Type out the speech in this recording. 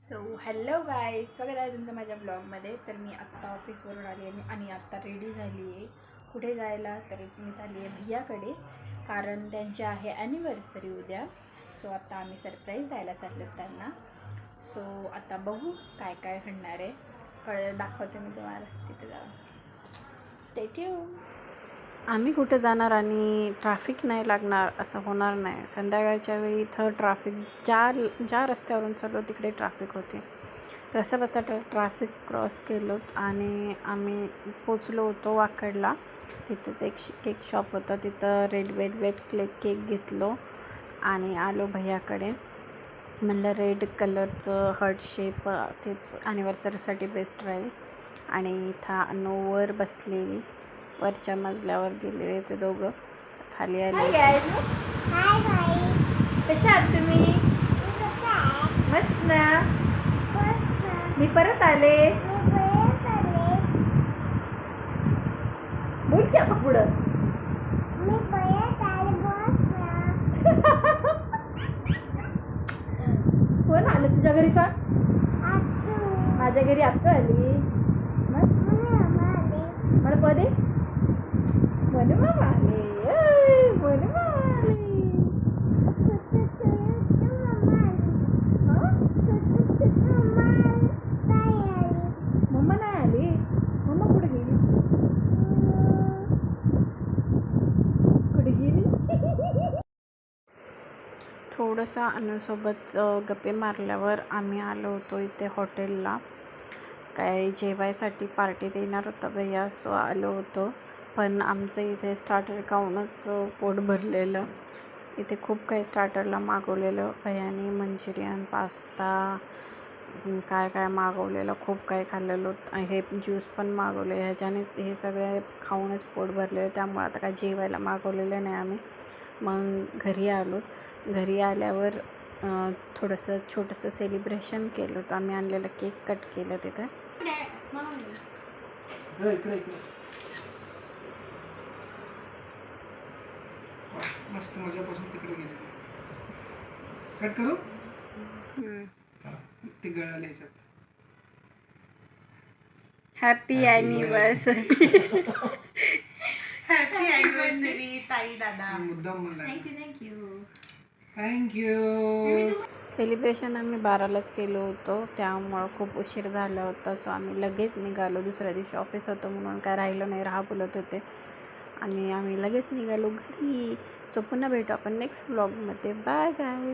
So hello guys, स्वागत आहे तुमचं माझ्या ब्लॉगमध्ये. तर मी आत्ता ऑफिसवरून आली आहे आणि आत्ता रेडी झाली आहे. कुठे जायला? तर मी चालली आहे भैयाकडे, कारण त्यांची आहे ॲनिव्हर्सरी उद्या. सो आता आम्ही सरप्राईज द्यायला चाललो त्यांना. सो आता बघू काय काय घडणार आहे, दाखवते मी तुम्हाला तिथे जाऊन. Stay tune. आम्ही कुठे जाणार आणि ट्रॅफिक नाही लागणार असं होणार नाही. संध्याकाळच्या वेळी इथं ट्रॅफिक ज्या रस्त्यावरून चाललो तिकडे ट्रॅफिक होते. तसं बसा ट्रॅफिक क्रॉस केलो आणि आम्ही पोचलो होतो वाकडला. तिथंच एक केक शॉप होतं, तिथं रेड वेट केक घेतलो आणि आलो भैयाकडे. म्हणलं रेड कलरचं हार्ट शेप तेच ॲनिव्हर्सरीसाठी बेस्ट राहील. आणि इथं अनोवर बसलेली, वरच्या मजल्यावर गेलेले ते दोघं, खाली आले. हाय भाई, कशा आहात तुम्ही? मस्त ना. मी परत आले. बोल की आता पुढं. मी परत आले. कोण आलं तुझ्या घरी? का माझ्या घरी आत्ता आली? मला पदे मन मामा आले. मन मामा आले. मम्मा नाही आली. मम्मा कुठे गेली? कुठे गेली? थोडंसं अनुसोबत गप्पे मारल्यावर आम्ही आलो होतो इथे हॉटेलला. काय जेवायसाठी पार्टी देणार होता भैया, सो आलो होतो. पण आमचं इथे स्टार्टर खाऊनच पोट भरलेलं. इथे खूप काही स्टार्टरला मागवलेलं भैयानी, मंचुरियन, पास्ता, काय काय मागवलेलं, खूप काही खाल्लेलं. हे ज्यूस पण मागवले. ह्याच्यानेच हे सगळे खाऊनच पोट भरलेलं. त्यामुळे आता काय जेवायला मागवलेलं नाही आम्ही. मग घरी आलो. घरी आल्यावर थोडंसं छोटंसं सेलिब्रेशन केलं होतं. आम्ही आणलेलं केक कट केलं तिथे. मस्त मजापासून तिकडे गेले. कट करू? ते गळाले याच्यात. Happy anniversary. हॅपी ॲनिव्हर्सरी ताई दादा. मुद्दाम म्हणला. थँक्यू. थँक्यू. सेलिब्रेशन आम्ही 12लाच केलं होतं, त्यामुळं खूप उशीर झाला होता. सो आम्ही लगेच निघालो. दुसऱ्या दिवशी ऑफिस होतं म्हणून काय राहिलं नाही, बोलत होते. आणि आम्ही लगेच निघालो घरी. सो पुन्हा भेटू आपण नेक्स्ट व्लॉगमध्ये. Bye bye.